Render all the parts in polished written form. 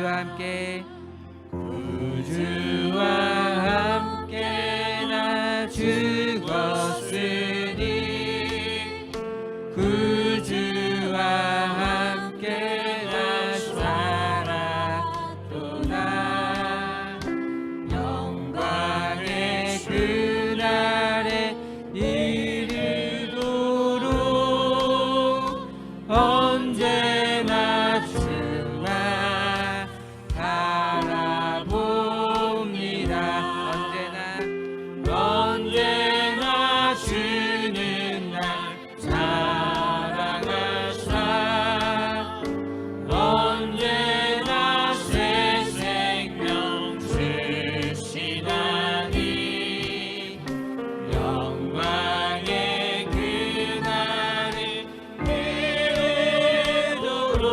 구주와 함께 구주와 함께 나 죽었으니 구주와 함께 나 살았도다. 영광의 그날에 이르도록 언제나 주만 바라봅니다. 언제나 주는 날 사랑하사 언제나 새 생명 주시나니 영광의 그날이 이르도록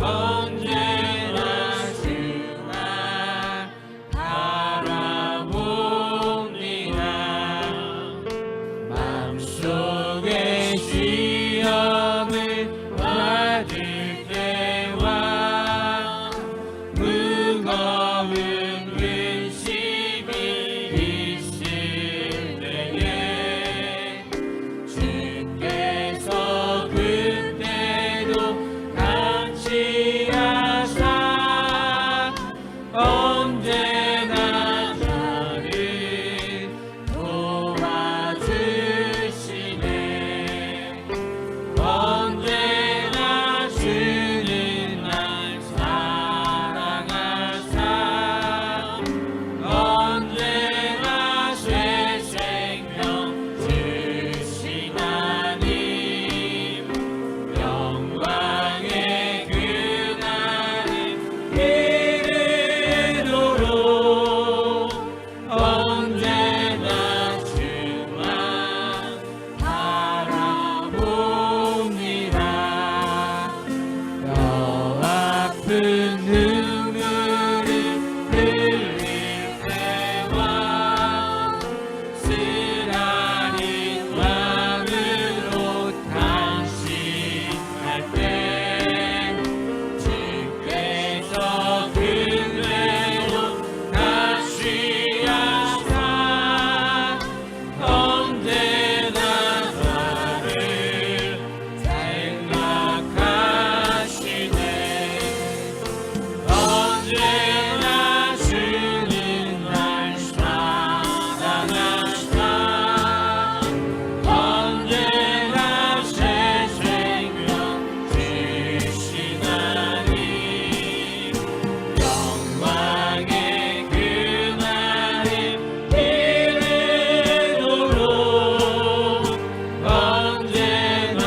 언제나 주만 바라봅니다. 마음속에 시험을 받을 때와 무거운 근심이 있을 때에 주께서 그때도 같이 하사 언제나 나를 도와주시네. 언제나 주는 날 사랑하사 언제나 새 생명 주시나니 영광의 그날이 이르도록 언제나 주만 바라봅니다. 뼈 아픈 눈물을 흘릴 때와 쓰라린 마음으로 탄식할 때 주께서 그대로 다시 하사 언제나 나를 생각하시네. 언제나 주는 날 사랑하사 언제나 새 생명 주시나니 영광의 그날이 이르도록 언제나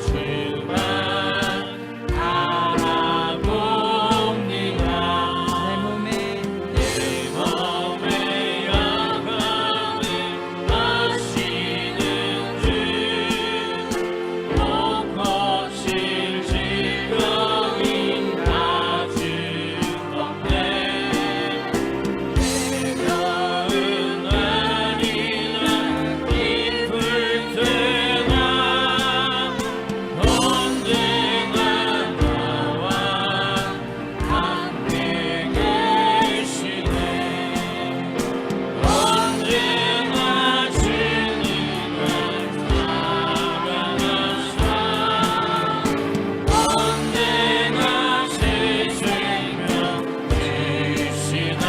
주만 바라봅니다. 내 몸의 영광을 하시는 주 못 고칠 질병이 아주 없네. 해변은 아니라 깊을 때나 언제나 나와 함께 계시네. 언제나 주님을 사랑하사 언제나 새 생명 주시나니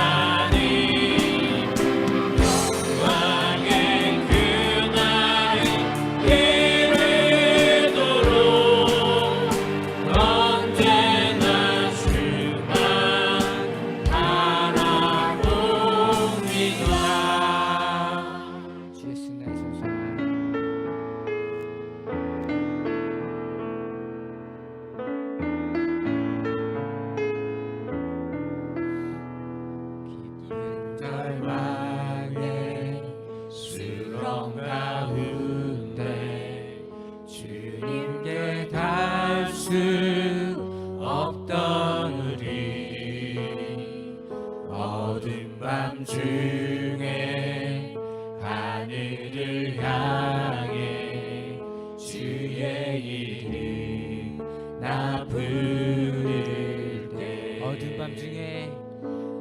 영광의 그날이 이르도록 언제나 주만 바라봅니다. 주 예수 나의 소중한 절망의 수렁 가운데 주님께 닿을 수 없던 우리 어두운 밤 중에 하늘을 향해 주의 이름 나 부를 밤중에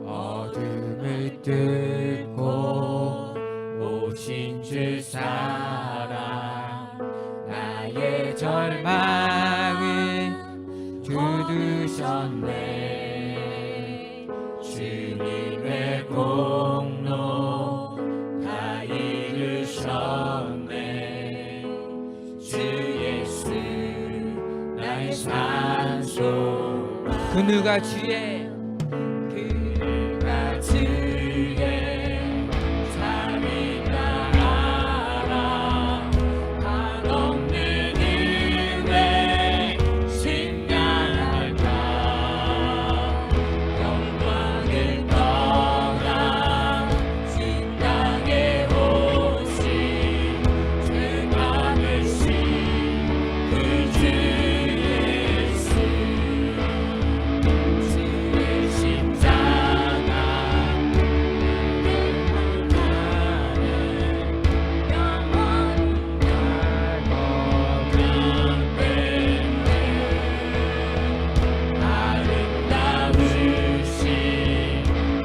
어둠을 뚫고 오신 주 사랑 나의 절망을 두드셨네 주님의 공로 다 이루셨네 주 예수 나의 산소망 그 누가 주의 그가 주의 삶이다 알아 한없는 은혜 신뢰할까 영광을 떠나 신당에 오신 주 감으신 그 주 예수 주의 십자가 눈물하는 영원히 날 거듭했네 아름다우신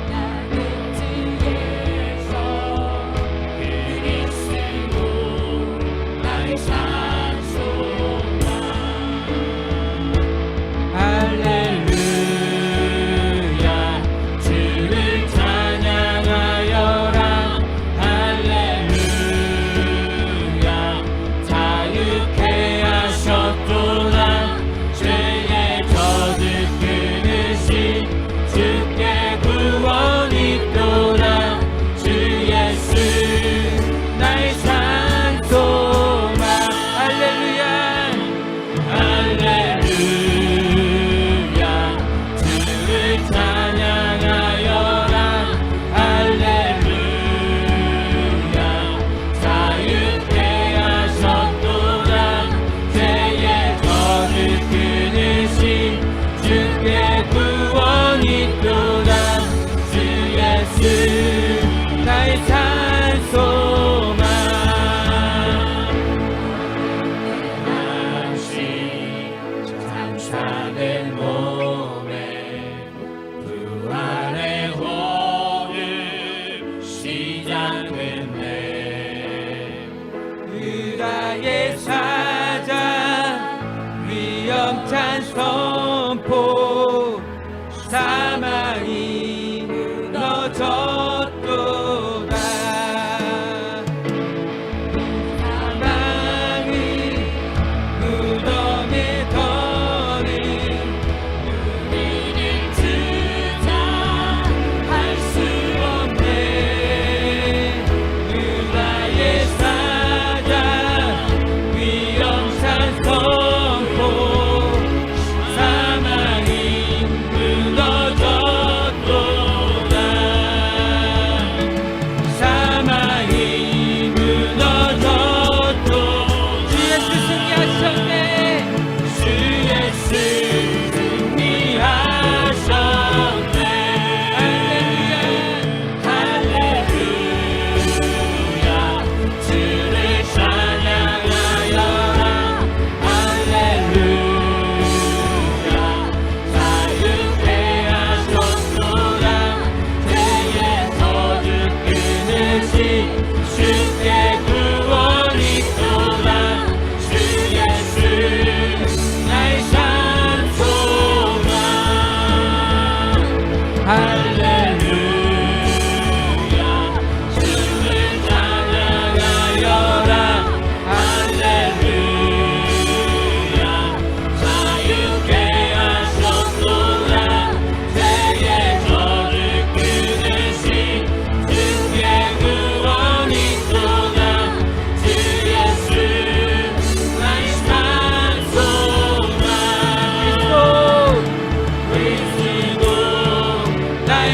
나는 주에서 그리스도 나의 산소망 할렐루야 주를 찬양하여라 할렐루야 자유케 하셨도다 죄의 저주 끊으신 주께 구원이 있도다 주 예수 나의 산소망 할렐루야 할렐루야 주를 찬양하여라 할렐루야 자유케 하셨도다 죄의 저주 끊으신 주께 구원이 있도다 주 예수 나의 산소망 다시 장사된 몸에 부활의 호흡 시작됐네 유다의 사자 위엄찬 선포 사망이 무너졌도다 사망이 무덤에 더는 우리를 주장할 수 없네 유다의 사자 위엄찬 선포 사망이 무너졌도다 사망이 무너졌도 주 예수 승리하셨네 주 예수 승리하셨네 할렐루야 주를 찬양하여라 할렐루야 자유케 하셨도다 죄의 저주 끊으신 주께 구원이 있도다 주 예수 나의 산소망 할렐루야 주를 찬양하여라 할렐루야 자유케 하셨도다 죄의 저주 끊으신 주께 구원이 있도다 주 예수 나의 산소망 그리스도 나의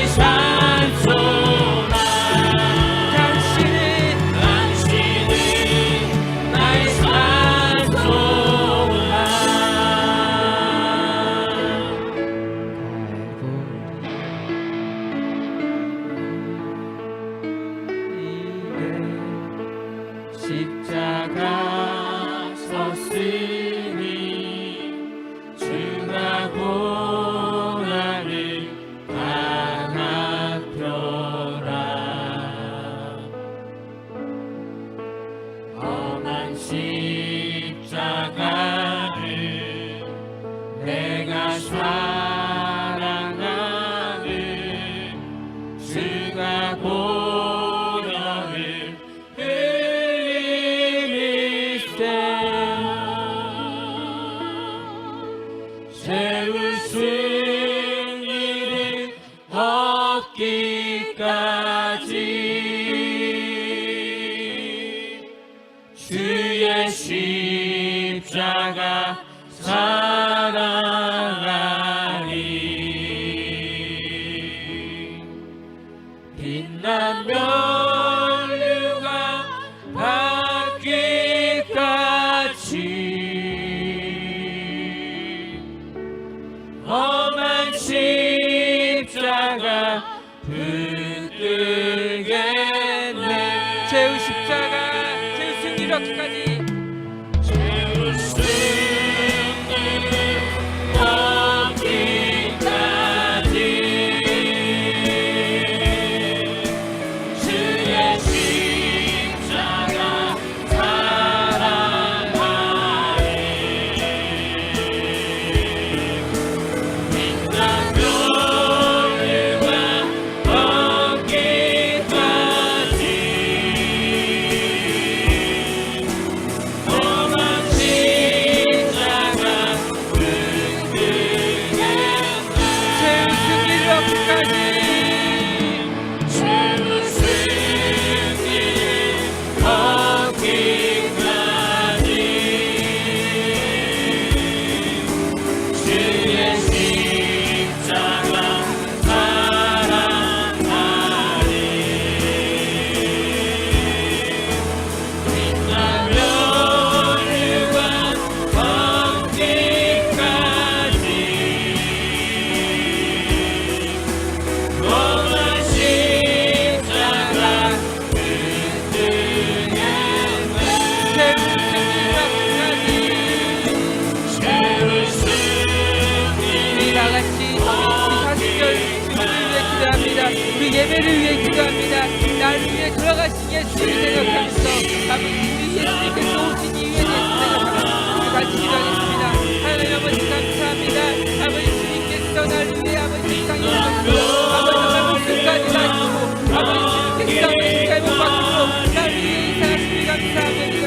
주님을 위해 기도합니다. 우리 예배를 위해 기도합니다. 나를 위해 돌아가신 예수를 생각하면서 아버지 우리 예수님께서 오신 이유에 대해서 생각하면서 우리 같이 기도하겠습니다. 하나님 아버지 감사합니다. 아버지 주님께서 나를 위해 아버지 세상에 오셨고 아버지 정말 목숨까지 다주고 아버지 주님께서 아버지 십자가에 못 박히고 나를 위해 인사하시니 감사합니다.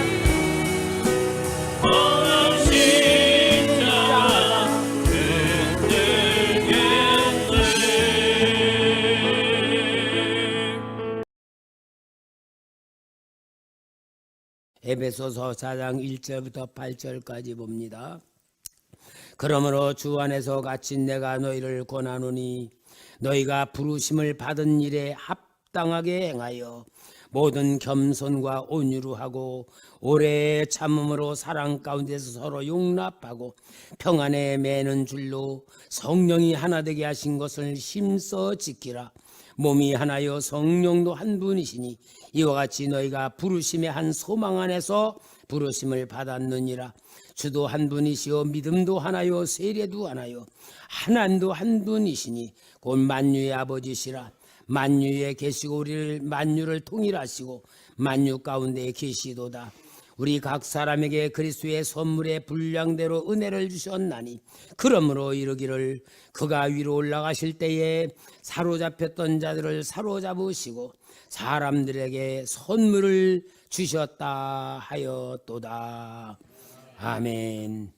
에베소서 4장 1절부터 8절까지 봅니다. 그러므로 주 안에서 갇힌 내가 너희를 권하노니 너희가 부르심을 받은 일에 합당하게 행하여 모든 겸손과 온유로 하고 오래 참음으로 사랑 가운데서 서로 용납하고 평안에 매는 줄로 성령이 하나 되게 하신 것을 힘써 지키라. 몸이 하나요 성령도 한 분이시니 이와 같이 너희가 부르심의 한 소망 안에서 부르심을 받았느니라. 주도 한 분이시요 믿음도 하나요 세례도 하나요 하나님도 한 분이시니 곧 만유의 아버지시라. 만유에 계시고 우리를 만유를 통일하시고 만유 가운데 계시도다. 우리 각 사람에게 그리스도의 선물의 분량대로 은혜를 주셨나니 그러므로 이르기를 그가 위로 올라가실 때에 사로잡혔던 자들을 사로잡으시고 사람들에게 선물을 주셨다 하였도다. 아멘.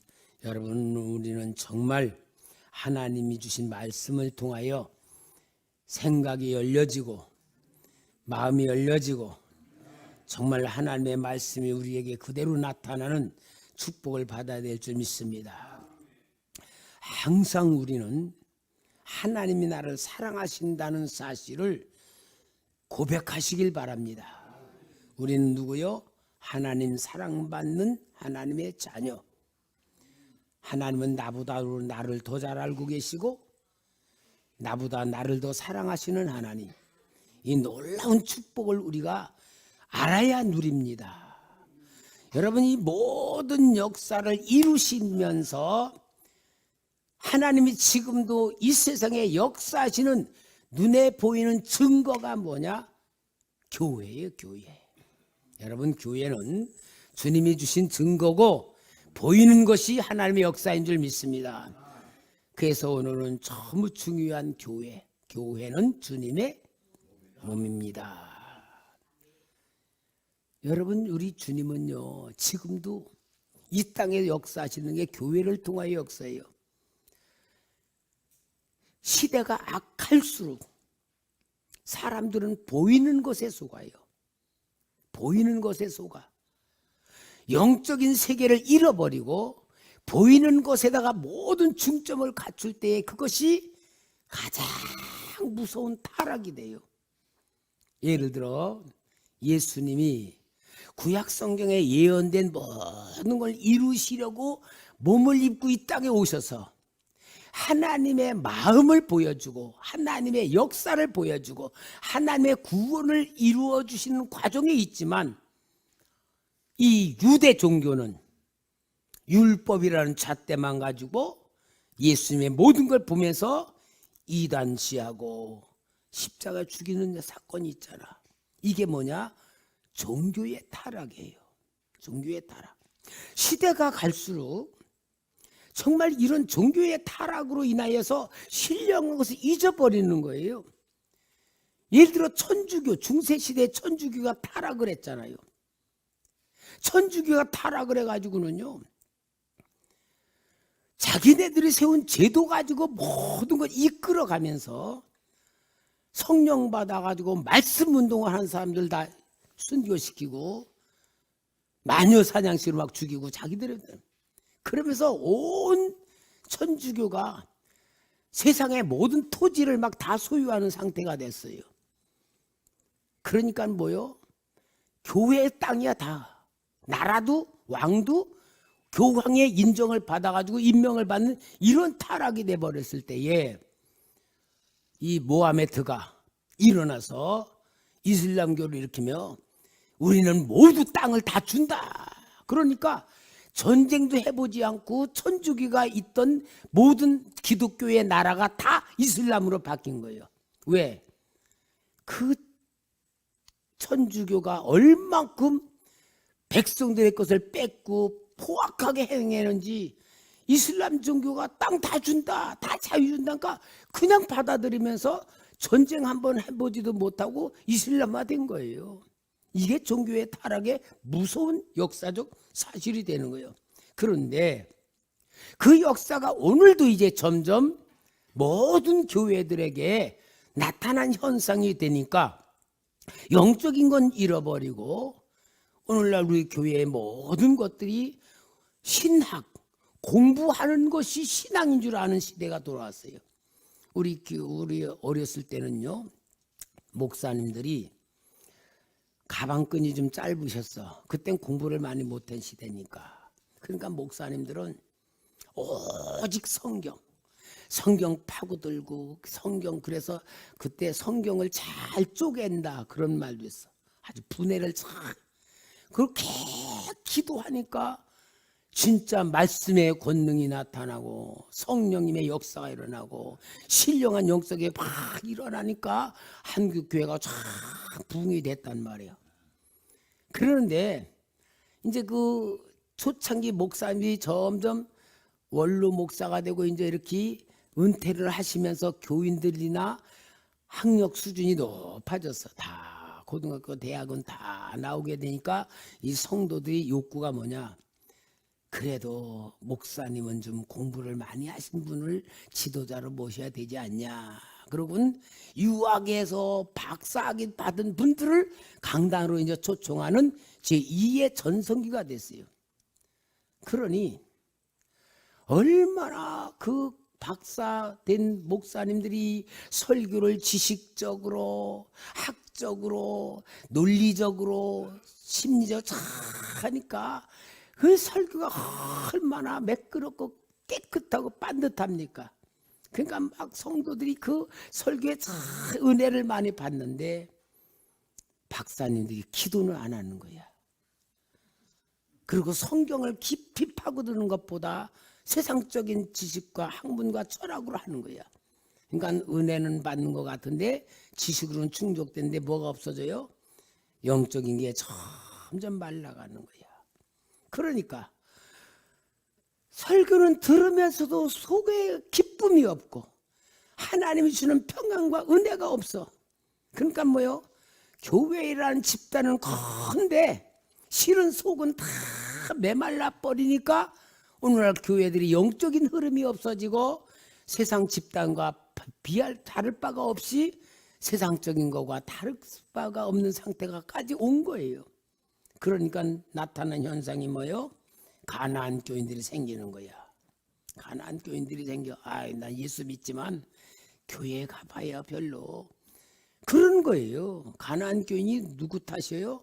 여러분, 우리는 정말 하나님이 주신 말씀을 통하여 생각이 열려지고 마음이 열려지고 정말 하나님의 말씀이 우리에게 그대로 나타나는 축복을 받아야 될 줄 믿습니다. 항상 우리는 하나님이 나를 사랑하신다는 사실을 고백하시길 바랍니다. 우리는 누구요? 하나님 사랑받는 하나님의 자녀. 하나님은 나보다 나를 더 잘 알고 계시고 나보다 나를 더 사랑하시는 하나님. 이 놀라운 축복을 우리가 알아야 누립니다. 여러분, 이 모든 역사를 이루시면서 하나님이 지금도 이 세상에 역사하시는 눈에 보이는 증거가 뭐냐? 교회예요, 교회. 여러분, 교회는 주님이 주신 증거고 보이는 것이 하나님의 역사인 줄 믿습니다. 그래서 오늘은 너무 중요한 교회. 교회는 주님의 몸입니다. 여러분, 우리 주님은요 지금도 이 땅에 역사하시는 게 교회를 통하여 역사해요. 시대가 악할수록 사람들은 보이는 것에 속아요. 보이는 것에 속아. 영적인 세계를 잃어버리고 보이는 것에다가 모든 중점을 갖출 때에 그것이 가장 무서운 타락이 돼요. 예를 들어 예수님이 구약 성경에 예언된 모든 걸 이루시려고 몸을 입고 이 땅에 오셔서 하나님의 마음을 보여주고 하나님의 역사를 보여주고 하나님의 구원을 이루어 주시는 과정에 있지만 이 유대 종교는 율법이라는 잣대만 가지고 예수님의 모든 걸 보면서 이단시하고 십자가 죽이는 사건이 있잖아. 이게 뭐냐? 종교의 타락이에요. 종교의 타락. 시대가 갈수록 정말 이런 종교의 타락으로 인하여서 신령한 것을 잊어버리는 거예요. 예를 들어 천주교, 중세시대 천주교가 타락을 했잖아요. 천주교가 타락을 해가지고는요 자기네들이 세운 제도 가지고 모든 걸 이끌어가면서 성령 받아가지고 말씀 운동을 하는 사람들 다 순교시키고 마녀 사냥식으로 막 죽이고 자기들은 그러면서 온 천주교가 세상의 모든 토지를 막 다 소유하는 상태가 됐어요. 그러니까 뭐요? 교회의 땅이야 다. 나라도 왕도 교황의 인정을 받아가지고 임명을 받는 이런 타락이 돼버렸을 때에 이 모하메드가 일어나서 이슬람교를 일으키며 우리는 모두 땅을 다 준다. 그러니까 전쟁도 해보지 않고 천주교가 있던 모든 기독교의 나라가 다 이슬람으로 바뀐 거예요. 왜? 그 천주교가 얼만큼 백성들의 것을 뺏고 포악하게 행했는지 이슬람 종교가 땅 다 준다, 다 자유 준다니까 그냥 받아들이면서 전쟁 한번 해보지도 못하고 이슬람화 된 거예요. 이게 종교의 타락의 무서운 역사적 사실이 되는 거예요. 그런데 그 역사가 오늘도 이제 점점 모든 교회들에게 나타난 현상이 되니까 영적인 건 잃어버리고 오늘날 우리 교회의 모든 것들이 신학, 공부하는 것이 신앙인 줄 아는 시대가 돌아왔어요. 우리 어렸을 때는요, 목사님들이 가방끈이 좀 짧으셨어. 그땐 공부를 많이 못한 시대니까. 그러니까 목사님들은 오직 성경 파고들고 성경, 그래서 그때 성경을 잘 쪼갠다 그런 말도 있어. 아주 분해를 잘. 그렇게 기도하니까 진짜 말씀의 권능이 나타나고 성령님의 역사가 일어나고 신령한 영성이 막 일어나니까 한국교회가 쫙 부흥이 됐단 말이에요. 그런데 이제 그 초창기 목사님이 점점 원로 목사가 되고 이제 이렇게 은퇴를 하시면서 교인들이나 학력 수준이 높아졌어. 다 고등학교, 대학은 다 나오게 되니까 이 성도들이 욕구가 뭐냐? 그래도 목사님은 좀 공부를 많이 하신 분을 지도자로 모셔야 되지 않냐. 그러고는 유학에서 박사학위 받은 분들을 강단으로 이제 초청하는 제2의 전성기가 됐어요. 그러니 얼마나 그 박사 된 목사님들이 설교를 지식적으로, 학적으로, 논리적으로, 심리적으로 잘 하니까 그 설교가 얼마나 매끄럽고 깨끗하고 반듯합니까? 그러니까 막 성도들이 그 설교에 참 은혜를 많이 받는데 박사님들이 기도는 안 하는 거야. 그리고 성경을 깊이 파고드는 것보다 세상적인 지식과 학문과 철학으로 하는 거야. 그러니까 은혜는 받는 것 같은데 지식으로는 충족되는데 뭐가 없어져요? 영적인 게 점점 말라가는 거야. 그러니까 설교는 들으면서도 속에 기쁨이 없고 하나님이 주는 평안과 은혜가 없어. 그러니까 뭐요? 교회라는 집단은 큰데 실은 속은 다 메말라 버리니까 오늘날 교회들이 영적인 흐름이 없어지고 세상 집단과 다를 바가 없이 세상적인 것과 다를 바가 없는 상태가까지 온 거예요. 그러니까 나타난 현상이 뭐예요? 가나안 교인들이 생기는 거야. 가나안 교인들이 생겨. 난 예수 믿지만 교회에 가봐야 별로. 그런 거예요. 가나안 교인이 누구 탓이에요?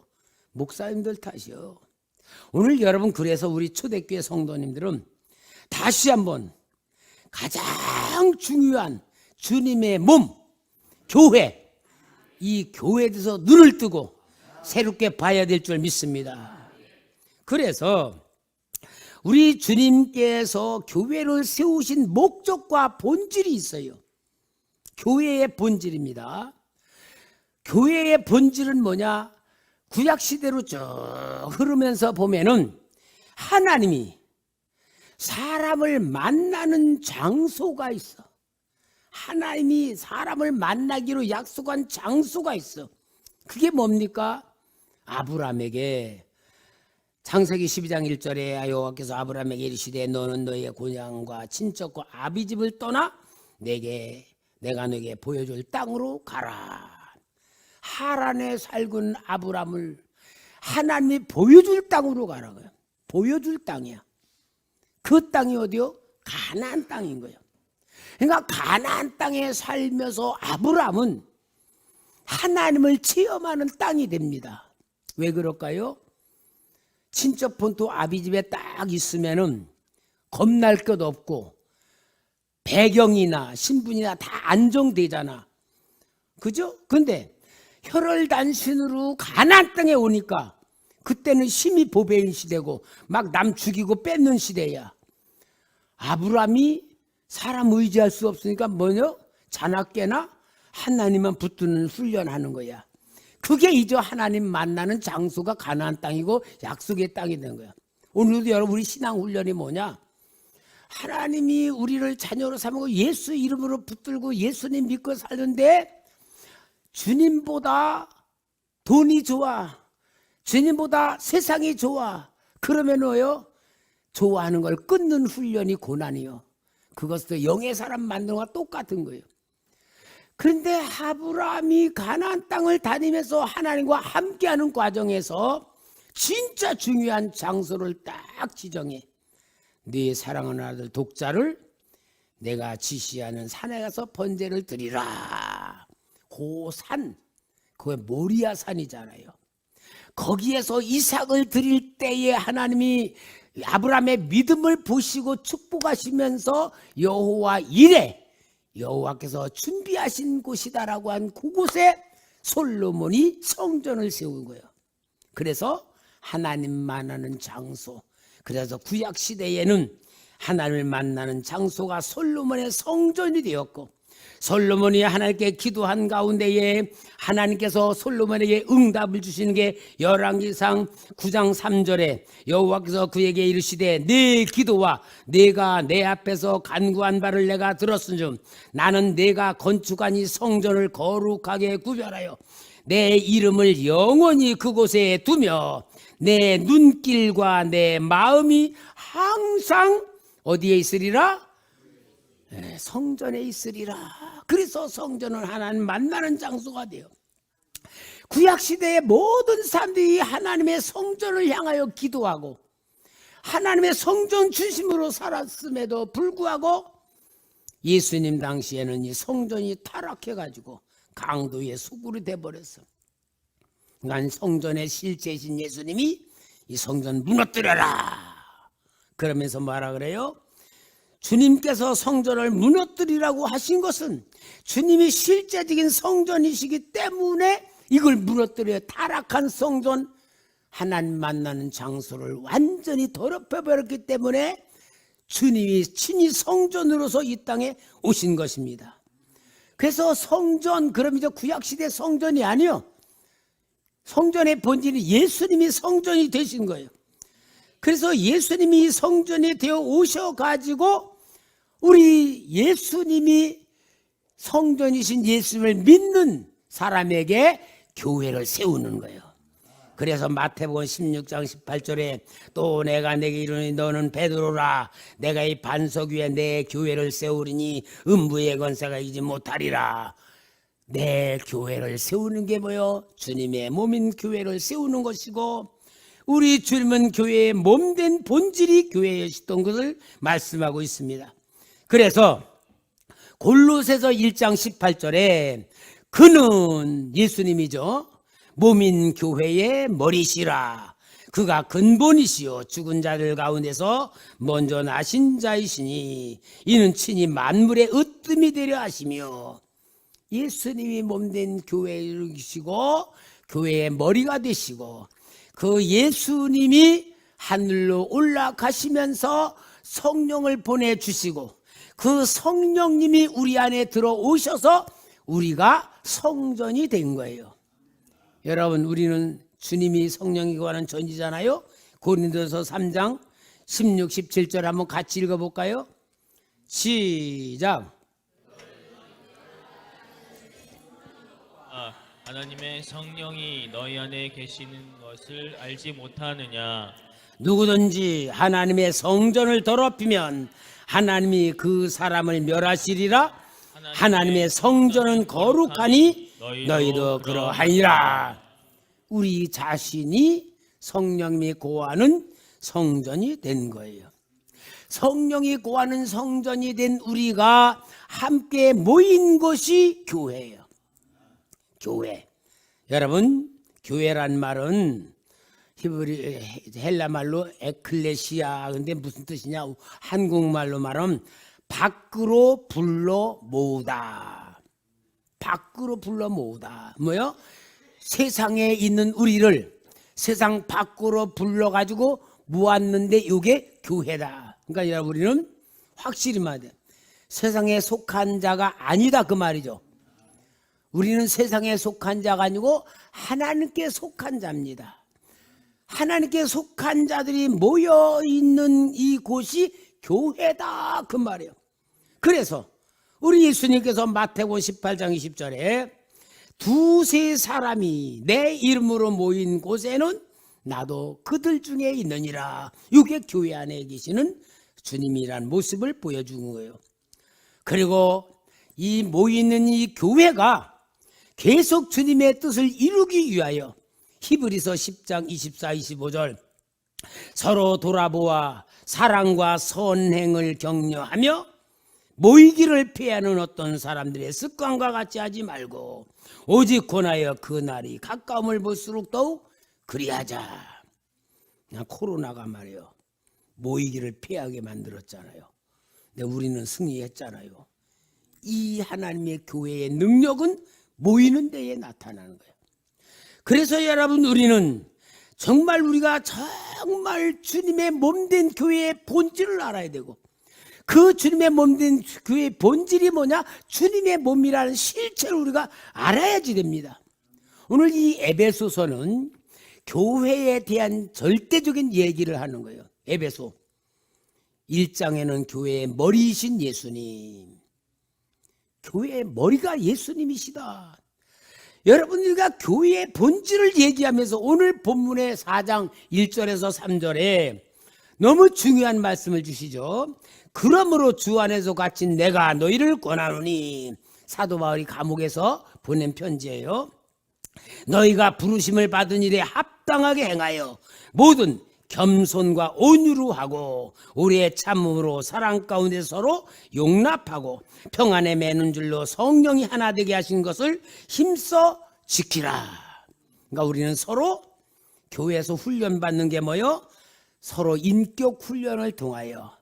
목사님들 탓이요. 오늘 여러분 그래서 우리 초대교회 성도님들은 다시 한번 가장 중요한 주님의 몸, 교회, 이 교회에 대해서 눈을 뜨고 새롭게 봐야 될 줄 믿습니다. 그래서 우리 주님께서 교회를 세우신 목적과 본질이 있어요. 교회의 본질입니다. 교회의 본질은 뭐냐? 구약시대로 쭉 흐르면서 보면은 하나님이 사람을 만나는 장소가 있어. 하나님이 사람을 만나기로 약속한 장소가 있어. 그게 뭡니까? 아브라함에게 창세기 12장 1절에 여호와께서 아브라함에게 이르시되 너는 너의 고향과 친척과 아비집을 떠나 내가 너에게 보여줄 땅으로 가라. 하란에 살군 아브라함을 하나님이 보여줄 땅으로 가라고요. 보여줄 땅이야. 그 땅이 어디요? 가나안 땅인 거예요. 그러니까 가나안 땅에 살면서 아브라함은 하나님을 체험하는 땅이 됩니다. 왜 그럴까요? 친척 본토 아비집에 딱 있으면은 겁날 것 없고 배경이나 신분이나 다 안정되잖아. 그죠? 근데 혈혈단신으로 가나안 땅에 오니까 그때는 힘이 보배인 시대고 막 남 죽이고 뺏는 시대야. 아브라함이 사람 의지할 수 없으니까 뭐냐? 자나깨나 하나님만 붙드는 훈련하는 거야. 그게 이제 하나님 만나는 장소가 가나안 땅이고 약속의 땅이 된 거야. 오늘도 여러분 우리 신앙 훈련이 뭐냐? 하나님이 우리를 자녀로 삼고 예수 이름으로 붙들고 예수님 믿고 살는데 주님보다 돈이 좋아, 주님보다 세상이 좋아. 그러면 뭐요? 좋아하는 걸 끊는 훈련이 고난이요. 그것도 영의 사람 만드는 거와 똑같은 거예요. 그런데 아브라함이 가나안 땅을 다니면서 하나님과 함께하는 과정에서 진짜 중요한 장소를 딱 지정해. 네 사랑하는 아들 독자를 내가 지시하는 산에 가서 번제를 드리라. 그 산, 그게 모리아 산이잖아요. 거기에서 이삭을 드릴 때에 하나님이 아브라함의 믿음을 보시고 축복하시면서 여호와 이레, 여호와께서 준비하신 곳이다라고 한 그곳에 솔로몬이 성전을 세운 거예요. 그래서 하나님 만나는 장소, 그래서 구약 시대에는 하나님을 만나는 장소가 솔로몬의 성전이 되었고, 솔로몬이 하나님께 기도한 가운데에 하나님께서 솔로몬에게 응답을 주시는 게 열왕기상 9장 3절에 여호와께서 그에게 이르시되 네 기도와 네가 내 앞에서 간구한 바를 내가 들었은즉 나는 내가 건축한 이 성전을 거룩하게 구별하여 내 이름을 영원히 그곳에 두며 내 눈길과 내 마음이 항상 어디에 있으리라? 성전에 있으리라. 그래서 성전은 하나님 만나는 장소가 돼요. 구약시대의 모든 사람들이 하나님의 성전을 향하여 기도하고 하나님의 성전 중심으로 살았음에도 불구하고 예수님 당시에는 이 성전이 타락해가지고 강도의 수굴이 돼버렸어. 난 성전의 실제이신 예수님이 이 성전 무너뜨려라 그러면서 뭐라 그래요? 주님께서 성전을 무너뜨리라고 하신 것은 주님이 실제적인 성전이시기 때문에 이걸 무너뜨려 타락한 성전, 하나님 만나는 장소를 완전히 더럽혀버렸기 때문에 주님이 친히 성전으로서 이 땅에 오신 것입니다. 그래서 성전, 그럼 이제 구약시대 성전이 아니요, 성전의 본질이 예수님이 성전이 되신 거예요. 그래서 예수님이 성전이 되어 오셔가지고 우리 예수님이 성전이신 예수님을 믿는 사람에게 교회를 세우는 거예요. 그래서 마태복음 16장 18절에 또 내가 내게 이르노니 너는 베드로라 내가 이 반석 위에 내 교회를 세우리니 음부의 권세가 이기지 못하리라. 내 교회를 세우는 게 뭐요? 주님의 몸인 교회를 세우는 것이고 우리 주님은 교회의 몸된 본질이 교회였던 것을 말씀하고 있습니다. 그래서 골로새서 1장 18절에 그는 예수님이죠. 몸인 교회의 머리시라. 그가 근본이시요 죽은 자들 가운데서 먼저 나신 자이시니 이는 친히 만물의 으뜸이 되려 하시며 예수님이 몸된 교회이시고 교회의 머리가 되시고 그 예수님이 하늘로 올라가시면서 성령을 보내주시고 그 성령님이 우리 안에 들어오셔서 우리가 성전이 된 거예요. 여러분 우리는 주님이 성령이고 하는 전이잖아요. 고린도서 3장 16, 17절 한번 같이 읽어볼까요? 시작. 하나님의 성령이 너희 안에 계시는 것을 알지 못하느냐? 누구든지 하나님의 성전을 더럽히면 하나님이 그 사람을 멸하시리라. 하나님의 성전은 거룩하니 너희도 그러하니라. 우리 자신이 성령님이 고하는 성전이 된 거예요. 성령이 고하는 성전이 된 우리가 함께 모인 것이 교회예요. 교회. 여러분 교회란 말은 히브리 헬라 말로 에클레시아, 근데 무슨 뜻이냐? 한국말로 말하면 밖으로 불러 모으다. 밖으로 불러 모으다. 뭐요? 세상에 있는 우리를 세상 밖으로 불러가지고 모았는데 이게 교회다. 그러니까 여러분 우리는 확실히 말해야 돼. 세상에 속한 자가 아니다 그 말이죠. 우리는 세상에 속한 자가 아니고 하나님께 속한 자입니다. 하나님께 속한 자들이 모여있는 이곳이 교회다 그 말이에요. 그래서 우리 예수님께서 마태복음 18장 20절에 두세 사람이 내 이름으로 모인 곳에는 나도 그들 중에 있느니라. 이게 교회 안에 계시는 주님이란 모습을 보여주는 거예요. 그리고 이 모이는 이 교회가 계속 주님의 뜻을 이루기 위하여 히브리서 10장 24, 25절 서로 돌아보아 사랑과 선행을 격려하며 모이기를 피하는 어떤 사람들의 습관과 같이 하지 말고 오직 권하여 그 날이 가까움을 볼수록 더욱 그리하자. 코로나가 말이에요. 모이기를 피하게 만들었잖아요. 근데 우리는 승리했잖아요. 이 하나님의 교회의 능력은 모이는 데에 나타나는 거예요. 그래서 여러분 우리는 정말 우리가 정말 주님의 몸된 교회의 본질을 알아야 되고 그 주님의 몸된 교회의 본질이 뭐냐? 주님의 몸이라는 실체를 우리가 알아야지 됩니다. 오늘 이 에베소서는 교회에 대한 절대적인 얘기를 하는 거예요. 에베소 1장에는 교회의 머리이신 예수님, 교회의 머리가 예수님이시다. 여러분 우리가 교회의 본질을 얘기하면서 오늘 본문의 4장 1절에서 3절에 너무 중요한 말씀을 주시죠. 그러므로 주 안에서 갇힌 내가 너희를 권하노니, 사도 바울이 감옥에서 보낸 편지예요. 너희가 부르심을 받은 일에 합당하게 행하여 모든 겸손과 온유로 하고 우리의 참음으로 사랑 가운데 서로 용납하고 평안에 매는 줄로 성령이 하나 되게 하신 것을 힘써 지키라. 그러니까 우리는 서로 교회에서 훈련받는 게 뭐요? 서로 인격 훈련을 통하여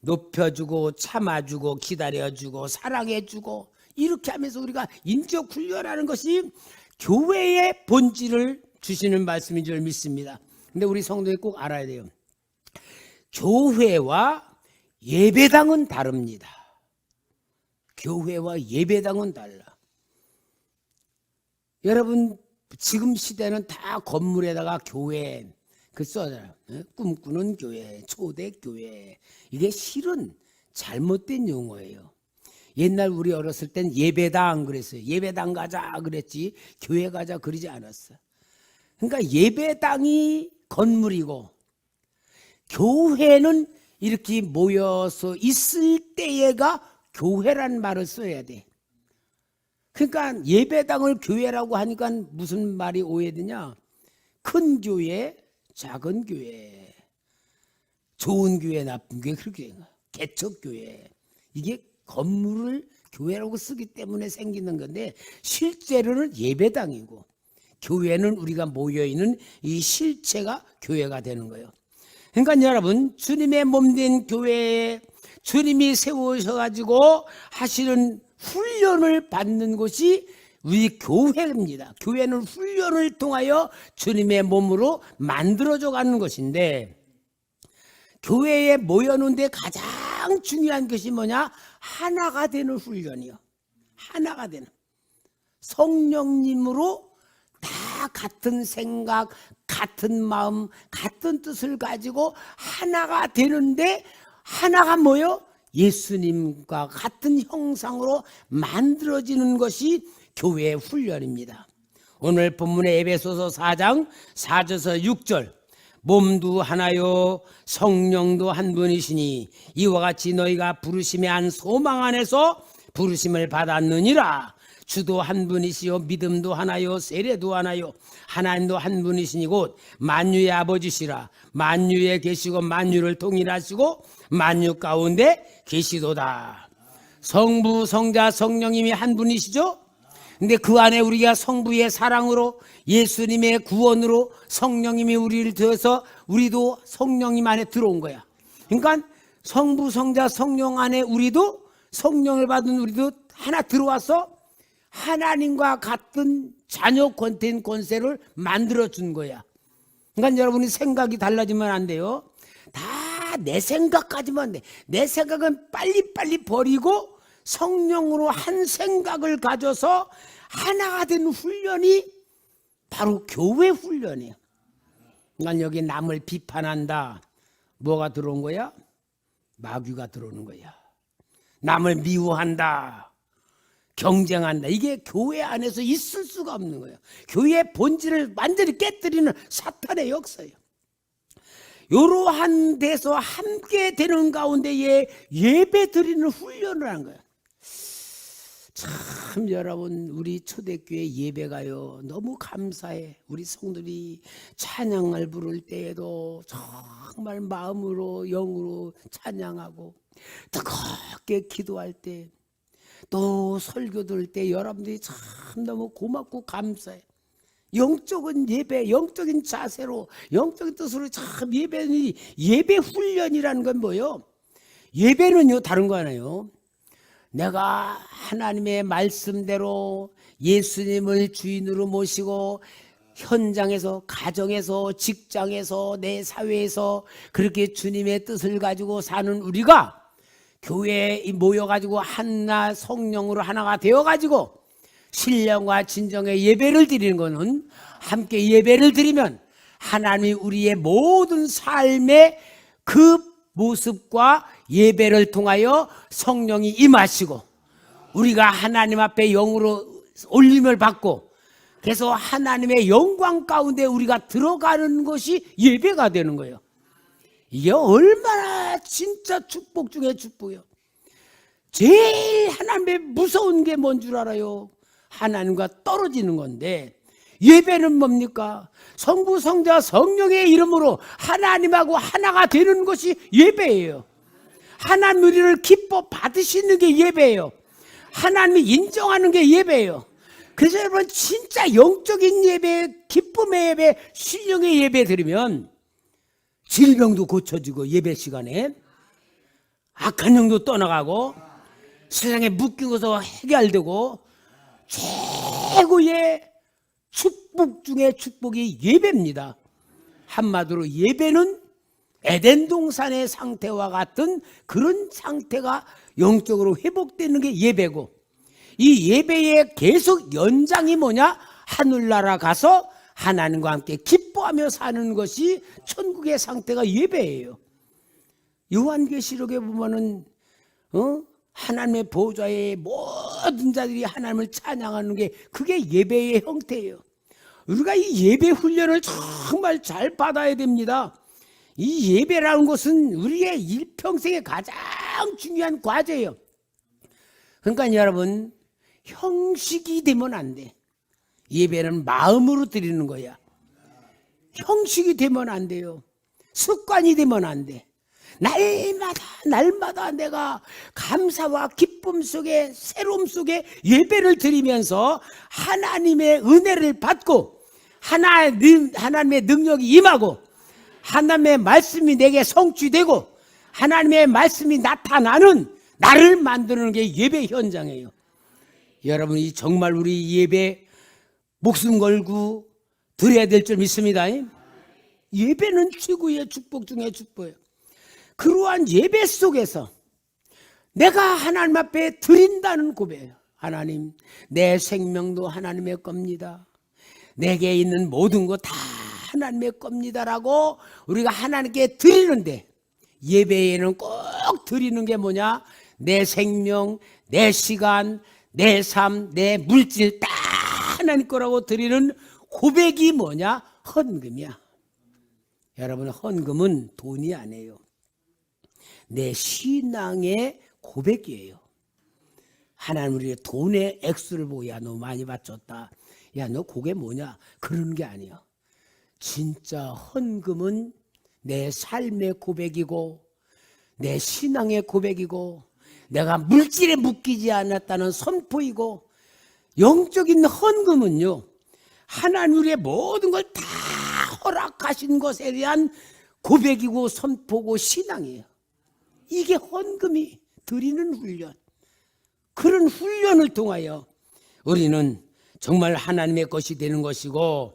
높여주고 참아주고 기다려주고 사랑해주고 이렇게 하면서 우리가 인격 훈련하는 것이 교회의 본질을 주시는 말씀인 줄 믿습니다. 근데 우리 성도들이 꼭 알아야 돼요. 교회와 예배당은 다릅니다. 교회와 예배당은 달라. 여러분 지금 시대는 다 건물에다가 교회 그 써잖아요. 꿈꾸는 교회, 초대교회. 이게 실은 잘못된 용어예요. 옛날 우리 어렸을 땐 예배당 그랬어요. 예배당 가자 그랬지 교회 가자 그러지 않았어. 그러니까 예배당이 건물이고 교회는 이렇게 모여서 있을 때가 교회란 말을 써야 돼. 그러니까 예배당을 교회라고 하니까 무슨 말이 오해되냐? 큰 교회, 작은 교회, 좋은 교회, 나쁜 교회, 그렇게 개척교회. 이게 건물을 교회라고 쓰기 때문에 생기는 건데 실제로는 예배당이고 교회는 우리가 모여있는 이 실체가 교회가 되는 거예요. 그러니까 여러분 주님의 몸된 교회에 주님이 세우셔가지고 하시는 훈련을 받는 곳이 우리 교회입니다. 교회는 훈련을 통하여 주님의 몸으로 만들어져 가는 것인데 교회에 모여놓는데 가장 중요한 것이 뭐냐? 하나가 되는 훈련이요. 하나가 되는. 성령님으로 다 같은 생각, 같은 마음, 같은 뜻을 가지고 하나가 되는데 하나가 뭐요? 예수님과 같은 형상으로 만들어지는 것이 교회의 훈련입니다. 오늘 본문의 에베소서 4장 4절에서 6절 몸도 하나요 성령도 한 분이시니 이와 같이 너희가 부르심의 한 소망 안에서 부르심을 받았느니라. 주도 한 분이시요 믿음도 하나요 세례도 하나요 하나님도 한 분이시니 곧 만유의 아버지시라. 만유에 계시고 만유를 통일하시고 만유 가운데 계시도다. 성부 성자 성령님이 한 분이시죠. 근데 그 안에 우리가 성부의 사랑으로 예수님의 구원으로 성령님이 우리를 들어서 우리도 성령님 안에 들어온 거야. 그러니까 성부 성자 성령 안에 우리도 성령을 받은 우리도 하나 들어와서 하나님과 같은 자녀 권세를 만들어 준 거야. 그러니까 여러분이 생각이 달라지면 안 돼요. 다 내 생각 가지면 안 돼. 내 생각은 빨리빨리 버리고 성령으로 한 생각을 가져서 하나가 된 훈련이 바로 교회 훈련이에요. 그러니까 여기 남을 비판한다. 뭐가 들어온 거야? 마귀가 들어오는 거야. 남을 미워한다. 경쟁한다. 이게 교회 안에서 있을 수가 없는 거예요. 교회의 본질을 완전히 깨뜨리는 사탄의 역사예요. 이러한 데서 함께 되는 가운데에 예배 드리는 훈련을 한 거예요. 참 여러분, 우리 초대교회 예배가요 너무 감사해. 우리 성들이 찬양을 부를 때에도 정말 마음으로 영으로 찬양하고 뜨겁게 기도할 때, 또 설교 들을 때 여러분들이 참 너무 고맙고 감사해. 영적인 예배, 영적인 자세로, 영적인 뜻으로 참 예배 훈련이라는 건 뭐예요? 예배는요 다른 거 아니에요. 내가 하나님의 말씀대로 예수님을 주인으로 모시고 현장에서, 가정에서, 직장에서, 내 사회에서 그렇게 주님의 뜻을 가지고 사는 우리가 교회에 모여가지고 하나 성령으로 하나가 되어가지고 신령과 진정의 예배를 드리는 것은, 함께 예배를 드리면 하나님이 우리의 모든 삶의 그 모습과 예배를 통하여 성령이 임하시고 우리가 하나님 앞에 영으로 올림을 받고, 그래서 하나님의 영광 가운데 우리가 들어가는 것이 예배가 되는 거예요. 이게 얼마나 진짜 축복 중에 축복이에요. 제일 하나님의 무서운 게 뭔 줄 알아요? 하나님과 떨어지는 건데, 예배는 뭡니까? 성부, 성자, 성령의 이름으로 하나님하고 하나가 되는 것이 예배예요. 하나님 우리를 기뻐 받으시는 게 예배예요. 하나님이 인정하는 게 예배예요. 그래서 여러분, 진짜 영적인 예배, 기쁨의 예배, 신령의 예배 드리면 질병도 고쳐지고, 예배 시간에 악한 영도 떠나가고 세상에 묶이고서 해결되고, 최고의 축복 중에 축복이 예배입니다. 한마디로 예배는 에덴 동산의 상태와 같은 그런 상태가 영적으로 회복되는 게 예배고, 이 예배의 계속 연장이 뭐냐? 하늘나라 가서 하나님과 함께 기뻐하며 사는 것이 천국의 상태가 예배예요. 요한계시록에 보면은 하나님의 보좌에 모든 자들이 하나님을 찬양하는 게, 그게 예배의 형태예요. 우리가 이 예배 훈련을 정말 잘 받아야 됩니다. 이 예배라는 것은 우리의 일평생의 가장 중요한 과제예요. 그러니까 여러분, 형식이 되면 안 돼. 예배는 마음으로 드리는 거야. 형식이 되면 안 돼요. 습관이 되면 안 돼. 날마다 내가 감사와 기쁨 속에, 새로움 속에 예배를 드리면서 하나님의 은혜를 받고, 하나님의 능력이 임하고, 하나님의 말씀이 내게 성취되고, 하나님의 말씀이 나타나는 나를 만드는 게 예배 현장이에요. 여러분이 정말 우리 예배 목숨 걸고 드려야 될 줄 믿습니다. 예배는 최고의 축복 중에 축복이에요. 그러한 예배 속에서 내가 하나님 앞에 드린다는 고백이에요. 하나님, 내 생명도 하나님의 겁니다. 내게 있는 모든 것 다 하나님의 겁니다라고 우리가 하나님께 드리는데, 예배에는 꼭 드리는 게 뭐냐? 내 생명, 내 시간, 내 삶, 내 물질 다 하나님 거라고 드리는 고백이 뭐냐? 헌금이야. 여러분, 헌금은 돈이 아니에요. 내 신앙의 고백이에요. 하나님 우리의 돈의 액수를 보고, 야, 너 많이 바쳤다, 야, 너 그게 뭐냐, 그러는 게 아니에요. 진짜 헌금은 내 삶의 고백이고, 내 신앙의 고백이고, 내가 물질에 묶이지 않았다는 선포이고, 영적인 헌금은요, 하나님 우리의 모든 걸 다 허락하신 것에 대한 고백이고 선포고 신앙이에요. 이게 헌금이 드리는 훈련. 그런 훈련을 통하여 우리는 정말 하나님의 것이 되는 것이고,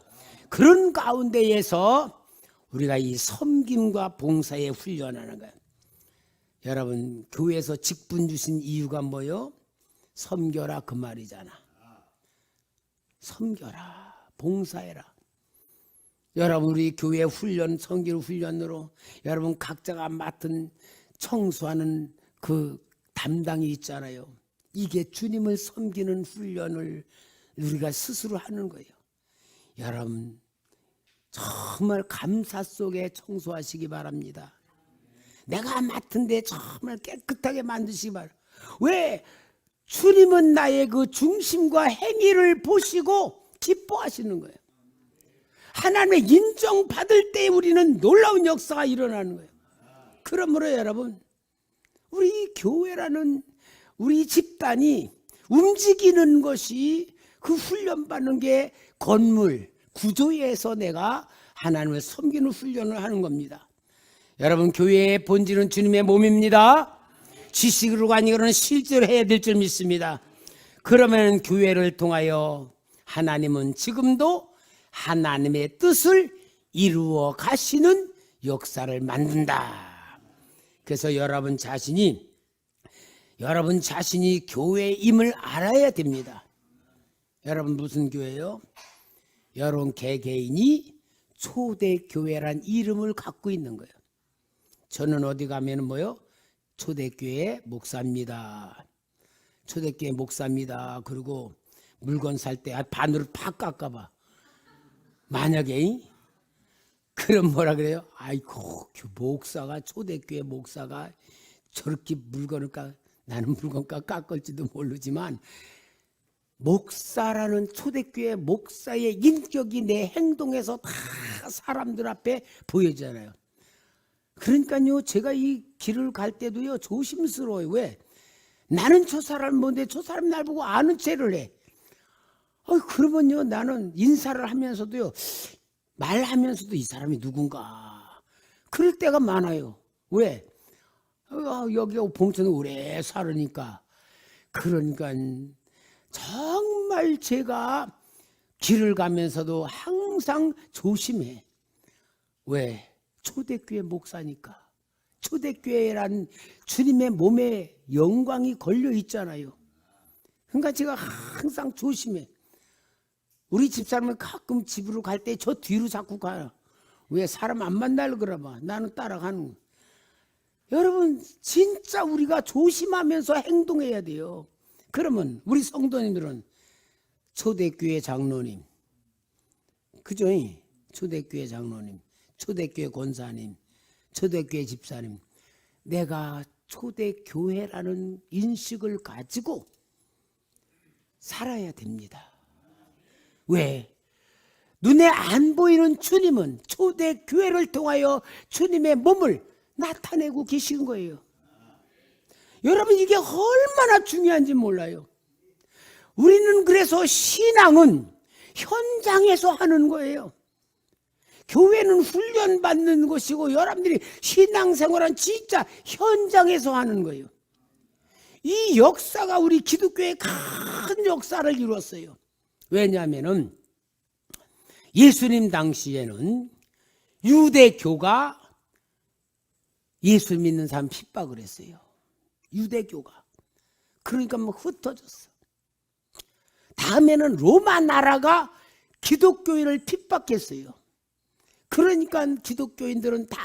그런 가운데에서 우리가 이 섬김과 봉사에 훈련하는 거예요. 여러분 교회에서 직분 주신 이유가 뭐요? 섬겨라 그 말이잖아. 섬겨라, 봉사해라. 여러분 우리 교회 훈련, 섬기는 훈련으로 여러분 각자가 맡은 청소하는 그 담당이 있잖아요. 이게 주님을 섬기는 훈련을 우리가 스스로 하는 거예요. 여러분 정말 감사 속에 청소하시기 바랍니다. 내가 맡은데 정말 깨끗하게 만드시기 바랍니다. 왜? 주님은 나의 그 중심과 행위를 보시고 기뻐하시는 거예요. 하나님의 인정받을 때 우리는 놀라운 역사가 일어나는 거예요. 그러므로 여러분 우리 교회라는 우리 집단이 움직이는 것이 그 훈련받는 게 건물, 구조에서 내가 하나님을 섬기는 훈련을 하는 겁니다. 여러분 교회의 본질은 주님의 몸입니다. 지식으로 아니고는 실제로 해야 될 줄 믿습니다. 그러면 교회를 통하여 하나님은 지금도 하나님의 뜻을 이루어 가시는 역사를 만든다. 그래서 여러분 자신이 교회임을 알아야 됩니다. 여러분 무슨 교회요? 여러분 개개인이 초대교회란 이름을 갖고 있는 거예요. 저는 어디 가면 뭐요? 초대교회 목사입니다. 초대교회 목사입니다. 그리고 물건 살 때 반으로 팍 깎아봐. 만약에 그럼 뭐라 그래요? 아이고 목사가 초대교회 목사가 저렇게 물건을 나는 물건가 깎을지도 모르지만 목사라는 초대교회 목사의 인격이 내 행동에서 다 사람들 앞에 보여지잖아요. 그러니까요 제가 이 길을 갈 때도요 조심스러워요. 왜? 나는 저 사람 뭔데 저 사람 날 보고 아는 체를 해. 그러면요 나는 인사를 하면서도요 말하면서도 이 사람이 누군가 그럴 때가 많아요. 왜? 여기 봉천에 오래 살으니까. 그러니까 정말 제가 길을 가면서도 항상 조심해. 왜? 초대교회 목사니까. 초대교회란 주님의 몸에 영광이 걸려 있잖아요. 그러니까 제가 항상 조심해. 우리 집사람은 가끔 집으로 갈 때 저 뒤로 자꾸 가요. 왜? 사람 안 만나려고 그러봐. 나는 따라가는 거야. 여러분 진짜 우리가 조심하면서 행동해야 돼요. 그러면 우리 성도님들은 초대교회 장로님, 그죠? 초대교회 장로님, 초대교회 권사님, 초대교회 집사님, 내가 초대교회라는 인식을 가지고 살아야 됩니다. 왜? 눈에 안 보이는 주님은 초대교회를 통하여 주님의 몸을 나타내고 계신 거예요. 여러분 이게 얼마나 중요한지 몰라요. 우리는 그래서 신앙은 현장에서 하는 거예요. 교회는 훈련받는 것이고 여러분들이 신앙생활은 진짜 현장에서 하는 거예요. 이 역사가 우리 기독교의 큰 역사를 이루었어요. 왜냐하면 예수님 당시에는 유대교가 예수 믿는 사람 핍박을 했어요. 유대교가. 그러니까 흩어졌어. 다음에는 로마 나라가 기독교인을 핍박했어요. 그러니까 기독교인들은 다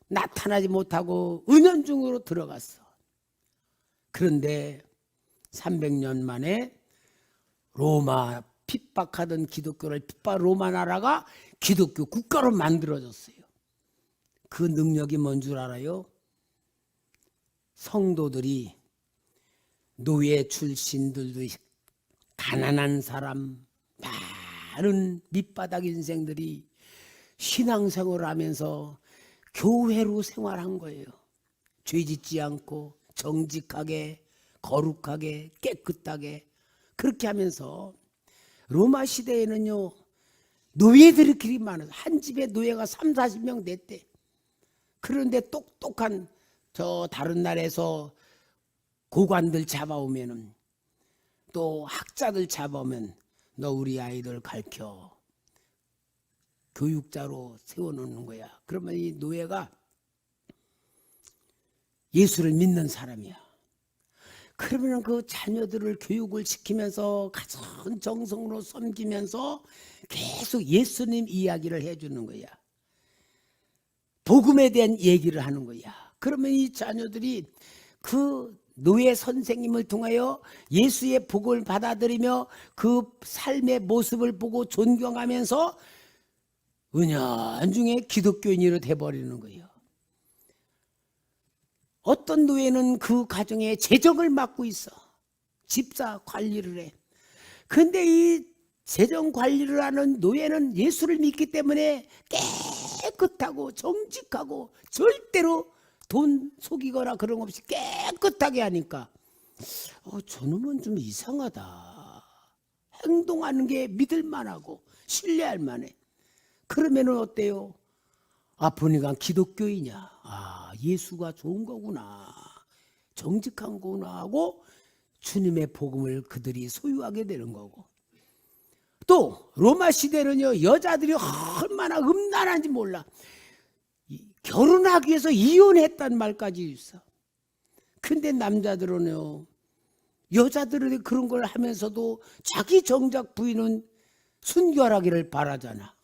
나타나지 못하고 은연중으로 들어갔어. 그런데 300년 만에 로마 핍박하던 기독교를 로마 나라가 기독교 국가로 만들어졌어요. 그 능력이 뭔 줄 알아요? 성도들이 노예 출신들도 가난한 사람 많은 밑바닥 인생들이 신앙생활을 하면서 교회로 생활한 거예요. 죄짓지 않고 정직하게 거룩하게 깨끗하게 그렇게 하면서 로마 시대에는요 노예들이 그리 많아서 한 집에 노예가 30-40명 됐대. 그런데 똑똑한 저 다른 나라에서 고관들 잡아오면은 또 학자들 잡아오면 너 우리 아이들 가르쳐. 교육자로 세워놓는 거야. 그러면 이 노예가 예수를 믿는 사람이야. 그러면 그 자녀들을 교육을 시키면서 가장 정성으로 섬기면서 계속 예수님 이야기를 해주는 거야. 복음에 대한 얘기를 하는 거야. 그러면 이 자녀들이 그 노예 선생님을 통하여 예수의 복을 받아들이며 그 삶의 모습을 보고 존경하면서 은연중에 기독교인으로 돼버리는 거예요. 어떤 노예는 그 가정에 재정을 맡고 있어. 집사 관리를 해. 근데 이 재정 관리를 하는 노예는 예수를 믿기 때문에 깨끗하고 정직하고 절대로 돈 속이거나 그런 거 없이 깨끗하게 하니까 저놈은 좀 이상하다. 행동하는 게 믿을만하고 신뢰할 만해. 그러면은 어때요? 보니까 기독교이냐. 예수가 좋은 거구나. 정직한 거구나 하고 주님의 복음을 그들이 소유하게 되는 거고. 또 로마 시대는요, 여자들이 얼마나 음란한지 몰라. 결혼하기 위해서 이혼했단 말까지 있어. 근데 남자들은요, 여자들이 그런 걸 하면서도 자기 정작 부인은 순결하기를 바라잖아.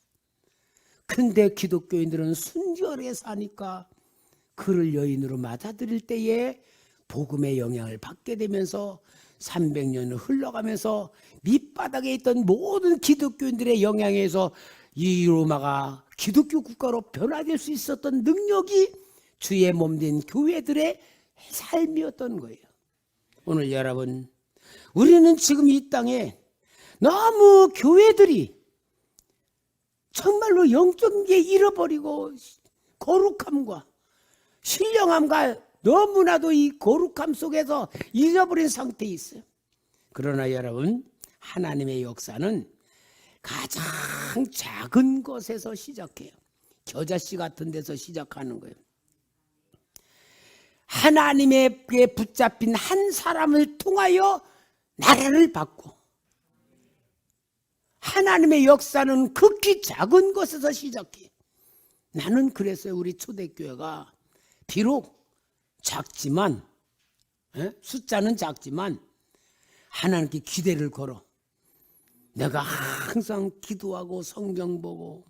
근데 기독교인들은 순결하게 사니까 그를 여인으로 맞아들일 때에 복음의 영향을 받게 되면서 300년을 흘러가면서 밑바닥에 있던 모든 기독교인들의 영향에서 이 로마가 기독교 국가로 변화될 수 있었던 능력이 주의 몸된 교회들의 삶이었던 거예요. 오늘 여러분, 우리는 지금 이 땅에 너무 교회들이 정말로 영적인 게 잃어버리고 거룩함과 신령함과 너무나도 이 거룩함 속에서 잃어버린 상태에 있어요. 그러나 여러분, 하나님의 역사는 가장 작은 것에서 시작해요. 겨자씨 같은 데서 시작하는 거예요. 하나님에게 붙잡힌 한 사람을 통하여 나라를 받고, 하나님의 역사는 극히 작은 것에서 시작해. 나는 그랬어요. 우리 초대교회가 비록 작지만, 숫자는 작지만 하나님께 기대를 걸어. 내가 항상 기도하고 성경 보고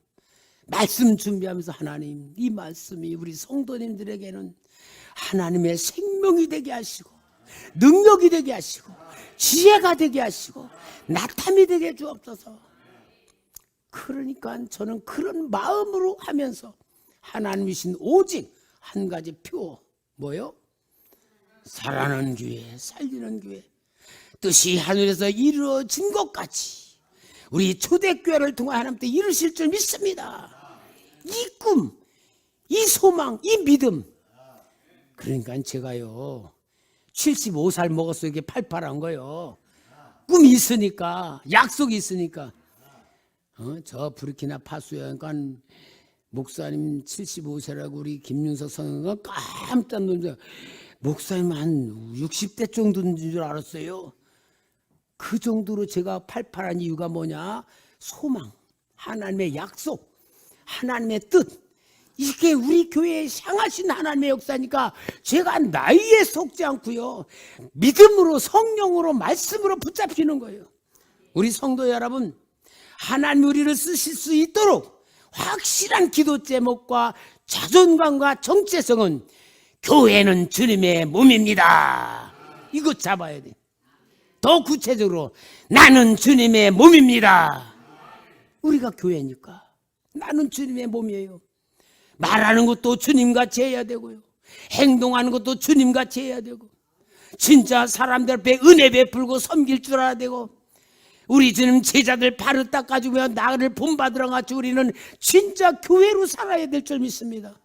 말씀 준비하면서 하나님, 이 말씀이 우리 성도님들에게는 하나님의 생명이 되게 하시고 능력이 되게 하시고 지혜가 되게 하시고 나탐이 되게 주옵소서. 그러니까 저는 그런 마음으로 하면서 하나님이신 오직 한 가지 표, 뭐요? 살아나는 교회, 살리는 교회, 뜻이 하늘에서 이루어진 것 같이 우리 초대교회를 통해 하나님께 이루실 줄 믿습니다. 이 꿈, 이 소망, 이 믿음. 그러니까 제가요 75살 먹었어요. 이게 팔팔한 거요. 꿈이 있으니까, 약속이 있으니까. 저 부르키나파소에 그러니까 목사님 75세라고 우리 김윤석 성령가 깜짝 놀라서 목사님 한 60대 정도인 줄 알았어요. 그 정도로 제가 팔팔한 이유가 뭐냐? 소망, 하나님의 약속, 하나님의 뜻, 이게 우리 교회에 향하신 하나님의 역사니까 제가 나이에 속지 않고요, 믿음으로, 성령으로, 말씀으로 붙잡히는 거예요. 우리 성도 여러분, 하나님 우리를 쓰실 수 있도록 확실한 기도 제목과 자존감과 정체성은 교회는 주님의 몸입니다. 이거 잡아야 돼. 더 구체적으로 나는 주님의 몸입니다. 우리가 교회니까 나는 주님의 몸이에요. 말하는 것도 주님같이 해야 되고요, 행동하는 것도 주님같이 해야 되고, 진짜 사람들 앞에 은혜 베풀고 섬길 줄 알아야 되고, 우리 주님 제자들 발을 닦아주며 나를 본받으러 같이 우리는 진짜 교회로 살아야 될 줄 믿습니다.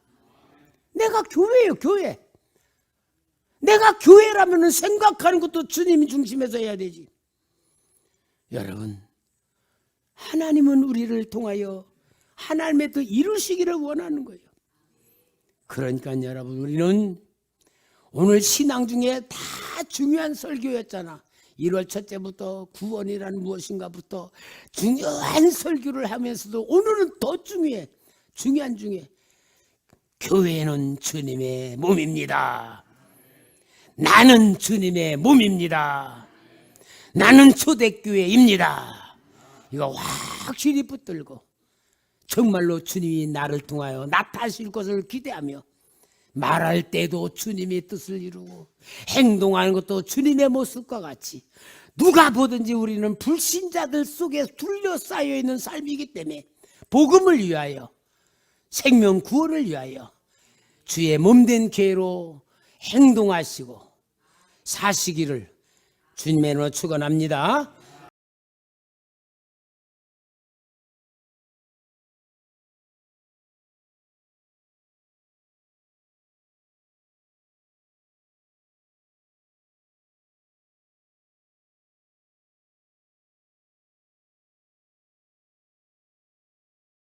내가 교회예요, 교회. 내가 교회라면 생각하는 것도 주님이 중심에서 해야 되지. 여러분, 하나님은 우리를 통하여 하나님의 뜻 이루시기를 원하는 거예요. 그러니까 여러분, 우리는 오늘 신앙 중에 다 중요한 설교였잖아. 1월 첫째부터 구원이란 무엇인가부터 중요한 설교를 하면서도 오늘은 더 중요해. 중요한 중에 교회는 주님의 몸입니다. 나는 주님의 몸입니다. 나는 초대교회입니다. 이거 확실히 붙들고 정말로 주님이 나를 통하여 나타나실 것을 기대하며 말할 때도 주님의 뜻을 이루고 행동하는 것도 주님의 모습과 같이 누가 보든지 우리는 불신자들 속에 둘러싸여 있는 삶이기 때문에 복음을 위하여 생명 구원을 위하여 주의 몸된 교회로 행동하시고 사시기를 주님의 이름으로 축원합니다.